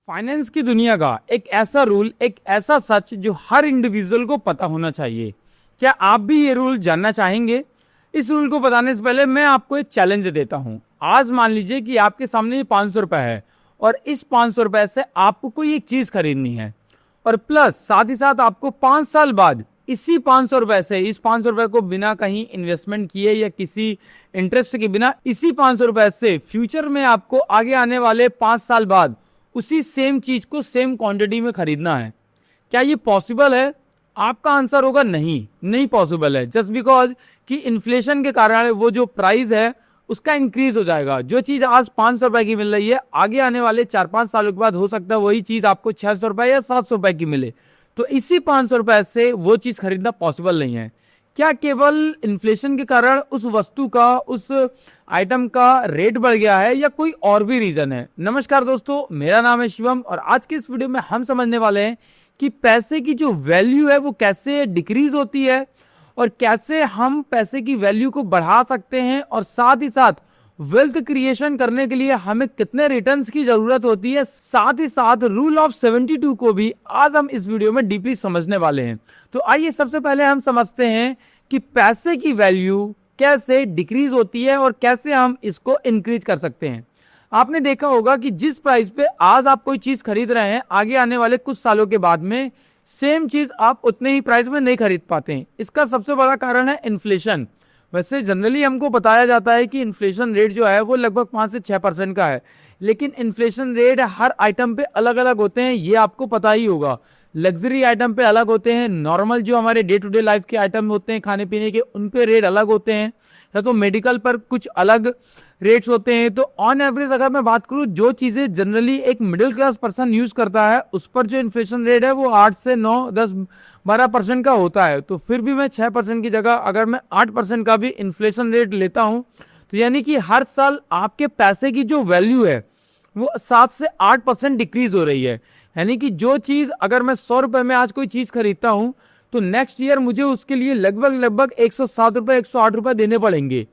Finance की दुनिया का एक ऐसा रूल, एक ऐसा सच जो हर इंडिविजुअल को पता होना चाहिए। क्या आप भी ये रूल जानना चाहेंगे? इस रूल को बताने से पहले मैं आपको एक चैलेंज देता हूं। आज मान लीजिए कि आपके सामने ये 500 रुपए है और इस 500 रुपए से आपको कोई एक चीज खरीदनी है और प्लस साथ ही साथ आपको 5 साल बाद इसी 500 रुपए से, इस 500 रुपए को बिना कहीं इन्वेस्टमेंट किए या किसी इंटरेस्ट के बिना, इसी 500 रुपए से फ्यूचर में आपको आगे आने वाले 5 साल बाद उसी सेम चीज को सेम क्वांटिटी में खरीदना है। क्या ये पॉसिबल है? आपका आंसर होगा नहीं, नहीं पॉसिबल है। जस्ट बिकॉज कि इन्फ्लेशन के कारण वो जो प्राइस है उसका इंक्रीज हो जाएगा। जो चीज आज 500 रुपए की मिल रही है, आगे आने वाले 4-5 सालों के बाद हो सकता है वही चीज आपको 600 रुपए या 700 रुपए की मिले। तो इसी 500 रुपए से वो चीज खरीदना पॉसिबल नहीं है। क्या केवल इन्फ्लेशन के कारण उस वस्तु का, उस आइटम का रेट बढ़ गया है या कोई और भी रीजन है? नमस्कार दोस्तों, मेरा नाम है शिवम और आज की इस वीडियो में हम समझने वाले हैं कि पैसे की जो वैल्यू है वो कैसे डिक्रीज होती है और कैसे हम पैसे की वैल्यू को बढ़ा सकते हैं और साथ ही साथ वेल्थ क्रिएशन करने के लिए हमें कितने रिटर्न्स की जरूरत होती है। साथ ही साथ रूल ऑफ 72 को भी आज हम इस वीडियो में डीपली समझने वाले हैं। तो आइए सबसे पहले हम समझते हैं कि पैसे की वैल्यू कैसे डिक्रीज होती है और कैसे हम इसको इंक्रीज कर सकते हैं। आपने देखा होगा कि जिस प्राइस पे आज आप कोई चीज खरीद रहे हैं, आगे आने वाले कुछ सालों के बाद में सेम चीज आप उतने ही प्राइस में नहीं खरीद पाते हैं। इसका सबसे बड़ा कारण है इन्फ्लेशन। वैसे जनरली हमको बताया जाता है कि इन्फ्लेशन रेट जो है वो लगभग 5 से 6% का है, लेकिन इन्फ्लेशन रेट हर आइटम पे अलग अलग होते हैं, ये आपको पता ही होगा। लग्जरी आइटम पे अलग होते हैं, नॉर्मल जो हमारे डे टू डे लाइफ के आइटम होते हैं खाने पीने के, उन पे रेट अलग होते हैं, या तो मेडिकल पर कुछ अलग रेट्स होते हैं। तो ऑन एवरेज अगर मैं बात करूं, जो चीजें जनरली एक मिडिल क्लास पर्सन यूज करता है उस पर जो इन्फ्लेशन रेट है वो 8 से 9, 10, 12% का होता है। तो फिर भी मैं 6% की जगह अगर मैं 8% का भी इन्फ्लेशन रेट लेता हूं, तो यानी कि हर साल आपके पैसे की जो वैल्यू है वो 7 से 8% डिक्रीज हो रही है। यानी कि जो चीज अगर मैं 100 रुपए में आज कोई चीज खरीदता हूं तो नेक्स्ट ईयर मुझे उसके लिए लगभग 107 रुपए, 108 रुपए देने पड़ेंगे।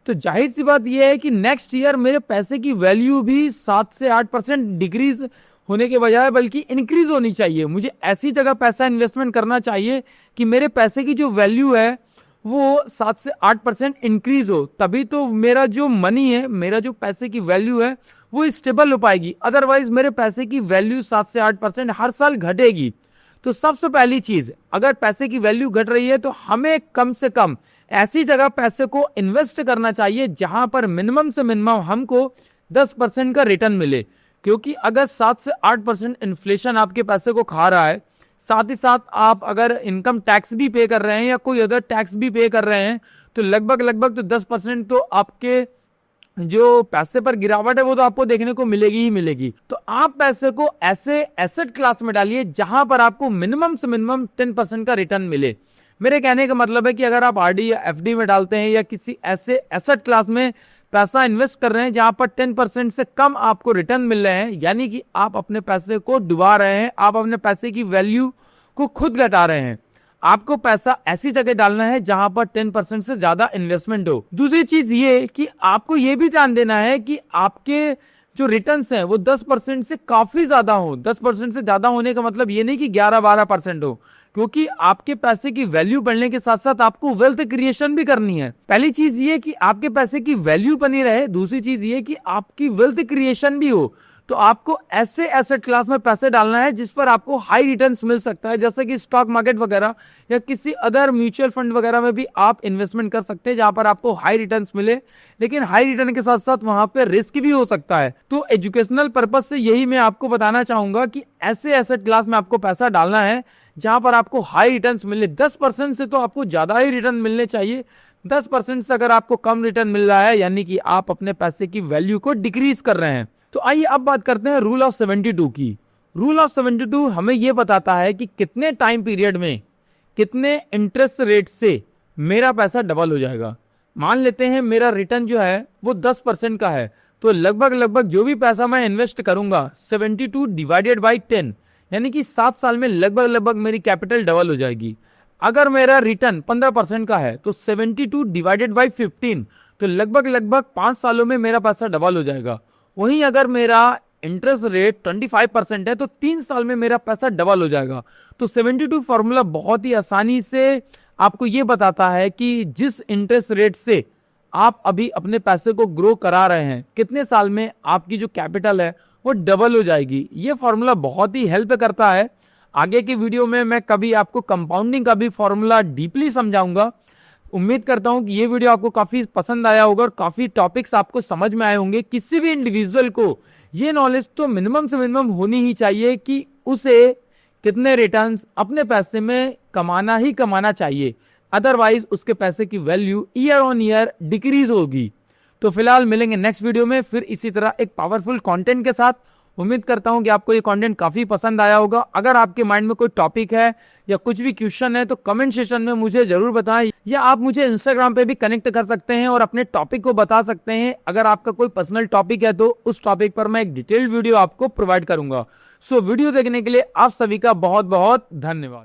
तो जाहिर सी बात यह है कि नेक्स्ट ईयर मेरे पैसे की वैल्यू भी 7 से 8% डिक्रीज होने के बजाय बल्कि इंक्रीज होनी चाहिए। मुझे ऐसी जगह पैसा इन्वेस्टमेंट करना चाहिए कि मेरे पैसे की जो वैल्यू है वो 7 से 8% इंक्रीज हो, तभी तो मेरा जो मनी है, मेरा जो पैसे की वैल्यू है वो स्टेबल हो पाएगी। अदरवाइज मेरे पैसे की वैल्यू 7 से 8% हर साल घटेगी। तो सबसे पहली चीज, अगर पैसे की वैल्यू घट रही है तो हमें कम से कम ऐसी जगह पैसे को इन्वेस्ट करना चाहिए जहां पर मिनिमम से मिनिमम हमको 10% का रिटर्न मिले। क्योंकि अगर 7 से 8% इन्फ्लेशन आपके पैसे को खा रहा है, साथ ही साथ आप अगर इनकम टैक्स भी पे कर रहे हैं या कोई अदर टैक्स भी पे कर रहे हैं, तो लगभग तो 10% तो आपके जो पैसे पर गिरावट है वो तो आपको देखने को मिलेगी ही मिलेगी। तो आप पैसे को ऐसे एसेट क्लास में डालिए जहां पर आपको मिनिमम से मिनिमम 10% का रिटर्न मिले। मेरे कहने का मतलब है कि अगर आप आरडी या एफडी में डालते हैं या किसी ऐसे एसेट क्लास में पैसा इन्वेस्ट कर रहे हैं जहां पर 10% से कम आपको रिटर्न मिल रहे हैं, यानी कि आप अपने पैसे को डुबा रहे हैं, आप अपने पैसे की वैल्यू को खुद घटा रहे हैं। आपको पैसा ऐसी जगह डालना है जहां पर 10% से ज्यादा इन्वेस्टमेंट हो। दूसरी चीज ये कि आपको ये भी ध्यान देना है कि आपके जो रिटर्न्स हैं वो 10% से काफी ज्यादा हो। 10% से ज्यादा होने का मतलब ये नहीं कि 11-12% हो, क्योंकि आपके पैसे की वैल्यू बढ़ने के साथ साथ आपको वेल्थ क्रिएशन भी करनी है। पहली चीज ये कि आपके पैसे की वैल्यू बनी रहे, दूसरी चीज ये कि आपकी वेल्थ क्रिएशन भी हो। तो आपको ऐसे एसेट क्लास में पैसे डालना है जिस पर आपको हाई रिटर्न्स मिल सकता है, जैसे कि स्टॉक मार्केट वगैरह या किसी अदर म्यूचुअल फंड वगैरह में भी आप इन्वेस्टमेंट कर सकते हैं जहां पर आपको हाई रिटर्न्स मिले, लेकिन हाई रिटर्न के साथ साथ वहां पे रिस्क भी हो सकता है। तो एजुकेशनल पर्पज से यही मैं आपको बताना चाहूंगा कि ऐसे एसेट क्लास में आपको पैसा डालना है जहां पर आपको हाई रिटर्न्स मिले। 10% से तो आपको ज्यादा ही रिटर्न मिलने चाहिए। 10% से अगर आपको कम रिटर्न मिल रहा है यानी कि आप अपने पैसे की वैल्यू को डिक्रीज कर रहे हैं। तो आइए अब बात करते हैं रूल ऑफ 72 की। रूल ऑफ 72 हमें यह बताता है कि कितने टाइम पीरियड में कितने इंटरेस्ट रेट से मेरा पैसा डबल हो जाएगा। मान लेते हैं मेरा रिटर्न जो है वो 10% का है, तो लगभग जो भी पैसा मैं इन्वेस्ट करूंगा 72 डिवाइडेड बाई 10 यानी कि 7 साल में लगभग मेरी कैपिटल डबल हो जाएगी। अगर मेरा रिटर्न 15% का है तो 72 डिवाइडेड बाई 15, तो लगभग 5 सालों में मेरा पैसा डबल हो जाएगा। वहीं अगर मेरा इंटरेस्ट रेट 25% है तो 3 साल में मेरा पैसा डबल हो जाएगा। तो 72 फॉर्मूला बहुत ही आसानी से आपको ये बताता है कि जिस इंटरेस्ट रेट से आप अभी अपने पैसे को ग्रो करा रहे हैं, कितने साल में आपकी जो कैपिटल है वो डबल हो जाएगी। ये फॉर्मूला बहुत ही हेल्प करता है। आगे की वीडियो में मैं कभी आपको कंपाउंडिंग का भी फॉर्मूला डीपली समझाऊंगा। उम्मीद करता हूं कि ये वीडियो आपको काफी पसंद आया होगा और काफी टॉपिक्स आपको समझ में आए होंगे। किसी भी इंडिविजुअल को ये नॉलेज तो मिनिमम से मिनिमम होनी ही चाहिए कि उसे कितने रिटर्न्स अपने पैसे में कमाना ही कमाना चाहिए, अदरवाइज उसके पैसे की value year on year decrease होगी। तो फिलहाल मिलेंगे नेक्स्ट वीडियो में फिर इसी तरह एक पावरफुल कंटेंट के साथ। उम्मीद करता हूं कि आपको ये कंटेंट काफी पसंद आया होगा। अगर आपके माइंड में कोई टॉपिक है या कुछ भी क्वेश्चन है तो कमेंट सेक्शन में मुझे जरूर बताएं, या आप मुझे इंस्टाग्राम पे भी कनेक्ट कर सकते हैं और अपने टॉपिक को बता सकते हैं। अगर आपका कोई पर्सनल टॉपिक है तो उस टॉपिक पर मैं एक डिटेल्ड वीडियो आपको प्रोवाइड करूंगा। सो वीडियो देखने के लिए आप सभी का बहुत बहुत धन्यवाद।